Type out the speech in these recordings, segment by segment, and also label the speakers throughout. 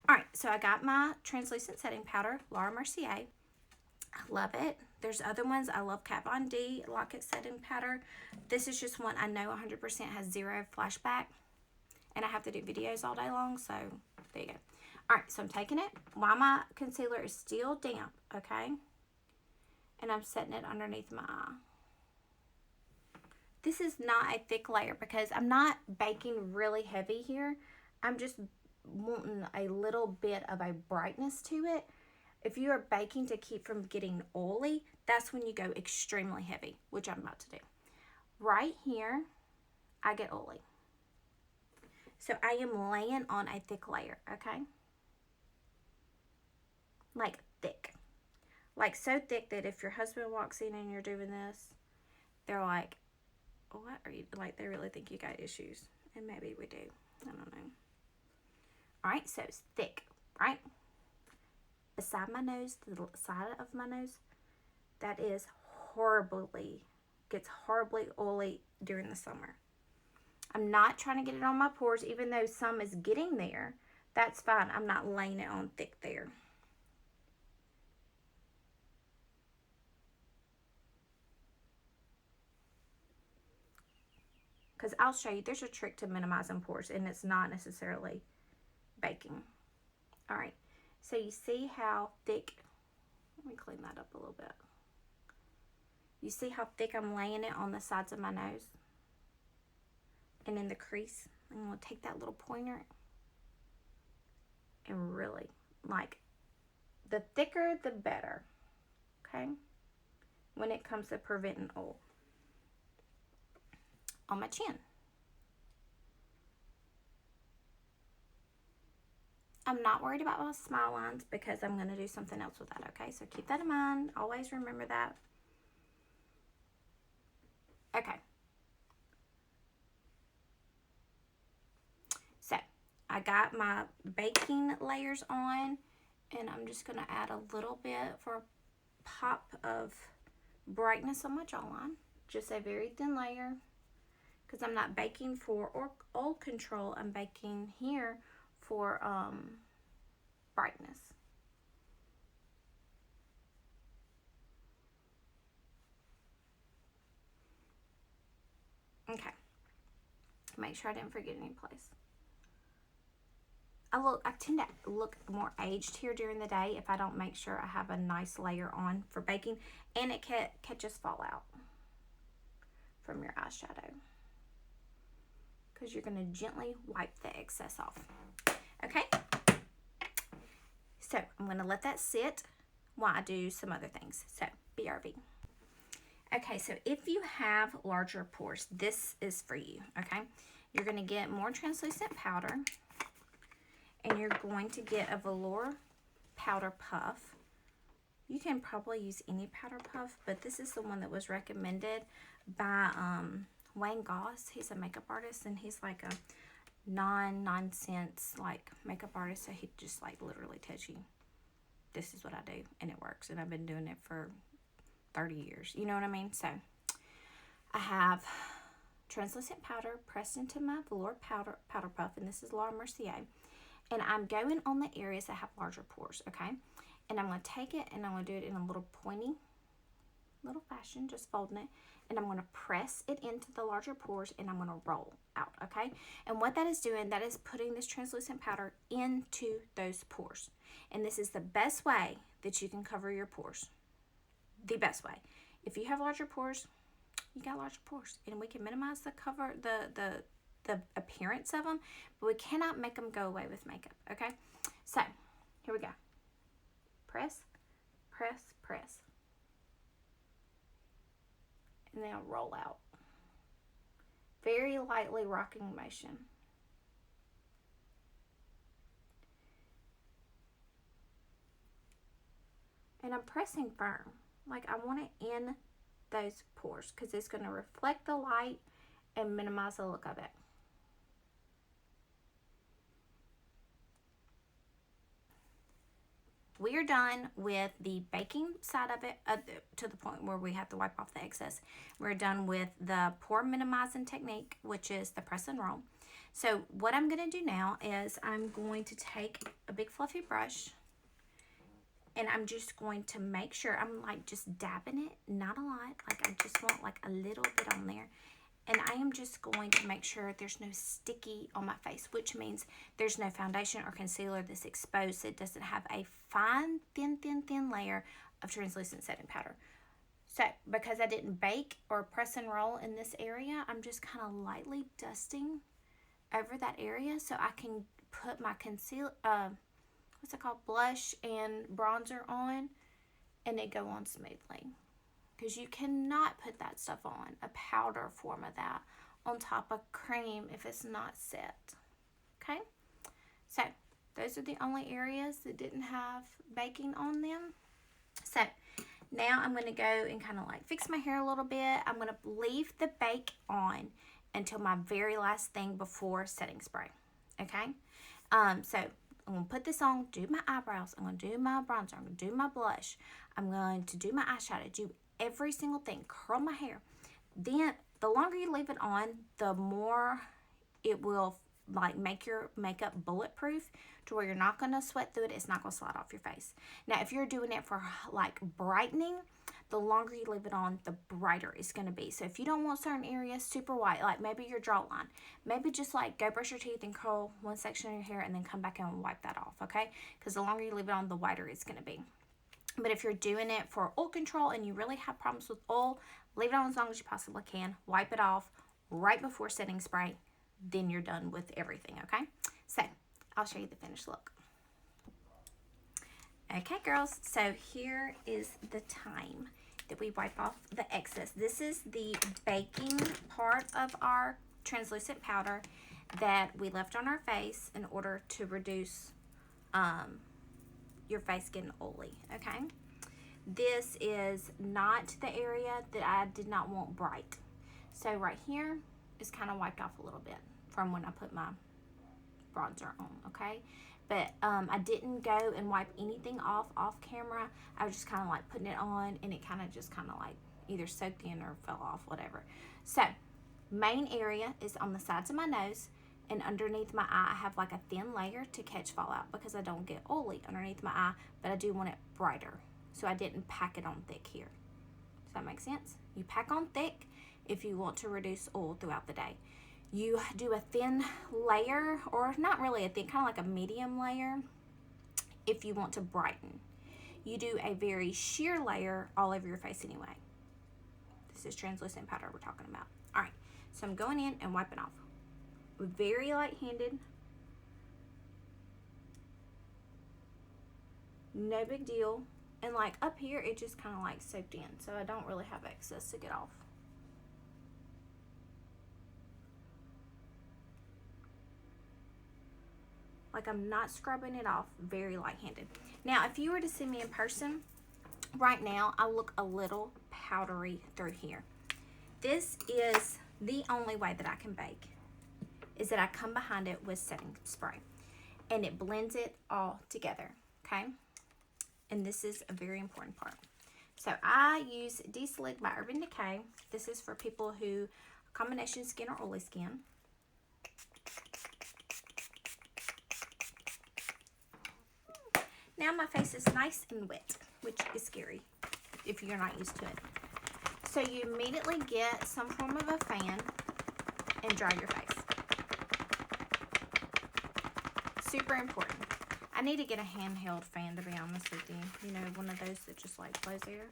Speaker 1: All right, so I got my translucent setting powder, Laura Mercier. I love it. There's other ones. I love Kat Von D Lock It Setting Powder. This is just one I know 100% has zero flashback. And I have to do videos all day long, so there you go. All right, so I'm taking it while my concealer is still damp, okay? And I'm setting it underneath my eye. This is not a thick layer because I'm not baking really heavy here. I'm just wanting a little bit of a brightness to it. If you are baking to keep from getting oily, that's when you go extremely heavy, which I'm about to do. Right here, I get oily. So I am laying on a thick layer, okay? Like thick. Like so thick that if your husband walks in and you're doing this, they're like, what are you, like they really think you got issues. And maybe we do. I don't know. All right, so it's thick, right? Beside my nose, to the side of my nose, that is gets horribly oily during the summer. I'm not trying to get it on my pores, even though some is getting there. That's fine. I'm not laying it on thick there. Because I'll show you, there's a trick to minimizing pores, and it's not necessarily baking. All right, so you see how thick, let me clean that up a little bit. You see how thick I'm laying it on the sides of my nose and in the crease? I'm going to take that little pointer and really, like, the thicker the better, okay, when it comes to preventing oil on my chin. I'm not worried about my smile lines because I'm going to do something else with that, okay? So keep that in mind. Always remember that. Okay. So I got my baking layers on, and I'm just going to add a little bit for a pop of brightness on my jawline. Just a very thin layer because I'm not baking for oil control. I'm baking here for brightness. Okay. Make sure I didn't forget any place. I tend to look more aged here during the day if I don't make sure I have a nice layer on for baking, and it catches fallout from your eyeshadow because you're going to gently wipe the excess off. Okay, so I'm going to let that sit while I do some other things. So BRB. Okay, so if you have larger pores, this is for you. Okay, you're going to get more translucent powder, and you're going to get a velour powder puff. You can probably use any powder puff, but this is the one that was recommended by Wayne Goss. He's a makeup artist, and he's like a nonsense like makeup artist. So he just like literally tells you, this is what I do, and it works. And I've been doing it for 30 years. You know what I mean? So I have translucent powder pressed into my velour powder puff, and this is Laura Mercier. And I'm going on the areas that have larger pores, okay? And I'm going to take it and I'm going to do it in a little pointy little fashion, just folding it. And I'm going to press it into the larger pores, and I'm going to roll out, okay? And what that is doing, that is putting this translucent powder into those pores. And this is the best way that you can cover your pores. The best way. If you have larger pores, you got larger pores. And we can minimize the appearance of them, but we cannot make them go away with makeup, okay? So, here we go. Press, press, press. And then roll out. Very lightly rocking motion. And I'm pressing firm. Like I want it in those pores because it's going to reflect the light and minimize the look of it. We are done with the baking side of it to the point where we have to wipe off the excess. We're done with the pore minimizing technique, which is the press and roll. So what I'm going to do now is I'm going to take a big fluffy brush, and I'm just going to make sure I'm like just dabbing it, not a lot. Like I just want like a little bit on there. And I am just going to make sure there's no sticky on my face, which means there's no foundation or concealer that's exposed. It doesn't have a fine, thin layer of translucent setting powder. So because I didn't bake or press and roll in this area, I'm just kind of lightly dusting over that area so I can put my what's it called, blush and bronzer on, and it go on smoothly. Because you cannot put that stuff on, a powder form of that, on top of cream if it's not set. Okay? So, those are the only areas that didn't have baking on them. So, now I'm going to go and kind of like fix my hair a little bit. I'm going to leave the bake on until my very last thing before setting spray. Okay? So, I'm going to put this on, do my eyebrows, I'm going to do my bronzer, I'm going to do my blush, I'm going to do my eyeshadow, do every single thing, curl my hair. Then the longer you leave it on, the more it will like make your makeup bulletproof to where you're not going to sweat through it. It's not going to slide off your face. Now, if you're doing it for like brightening, the longer you leave it on, the brighter it's going to be. So if you don't want certain areas super white, like maybe your jawline, maybe just like go brush your teeth and curl one section of your hair and then come back and wipe that off, okay? Because the longer you leave it on, the whiter it's going to be. But if you're doing it for oil control and you really have problems with oil, leave it on as long as you possibly can. Wipe it off right before setting spray. Then you're done with everything, okay? So, I'll show you the finished look. Okay, girls. So, here is the time that we wipe off the excess. This is the baking part of our translucent powder that we left on our face in order to reduce your face getting oily, okay? This is not the area that I did not want bright. So right here is kind of wiped off a little bit from when I put my bronzer on, okay? But I didn't go and wipe anything off camera. I was just kind of like putting it on, and it kind of just kind of like either soaked in or fell off, whatever. So main area is on the sides of my nose, and underneath my eye I have like a thin layer to catch fallout because I don't get oily underneath my eye, but I do want it brighter. So I didn't pack it on thick here. Does that make sense? You pack on thick if you want to reduce oil throughout the day. You do a thin layer, or not really a thin, kind of like a medium layer if you want to brighten. You do a very sheer layer all over your face anyway. This is translucent powder we're talking about. All right, so I'm going in and wiping off. Very light-handed. No big deal. And like up here, it just kind of like soaked in, so I don't really have excess to get off. Like I'm not scrubbing it off, very light-handed. Now, if you were to see me in person, right now, I look a little powdery through here. This is the only way that I can bake, is that I come behind it with setting spray, and it blends it all together, okay? And this is a very important part. So I use D-Slick by Urban Decay. This is for people who combination skin or oily skin. Now my face is nice and wet, which is scary if you're not used to it. So you immediately get some form of a fan and dry your face. Super important. I need to get a handheld fan, to be honest with you. You know, one of those that just like blows air.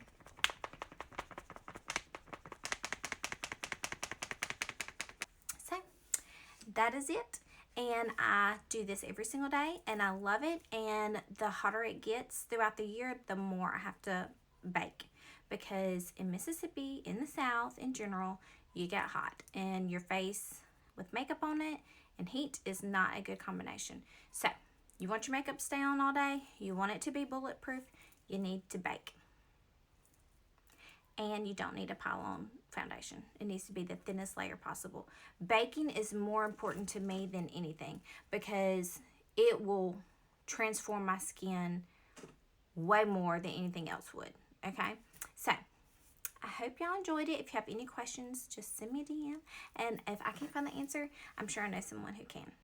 Speaker 1: So, that is it. And I do this every single day, and I love it. And the hotter it gets throughout the year, the more I have to bake. Because in Mississippi, in the South, in general, you get hot. And your face with makeup on it and heat is not a good combination. So, you want your makeup to stay on all day, you want it to be bulletproof, you need to bake. And you don't need a pile-on foundation. It needs to be the thinnest layer possible. Baking is more important to me than anything because it will transform my skin way more than anything else would, okay? So, I hope y'all enjoyed it. If you have any questions, just send me a DM. And if I can't find the answer, I'm sure I know someone who can.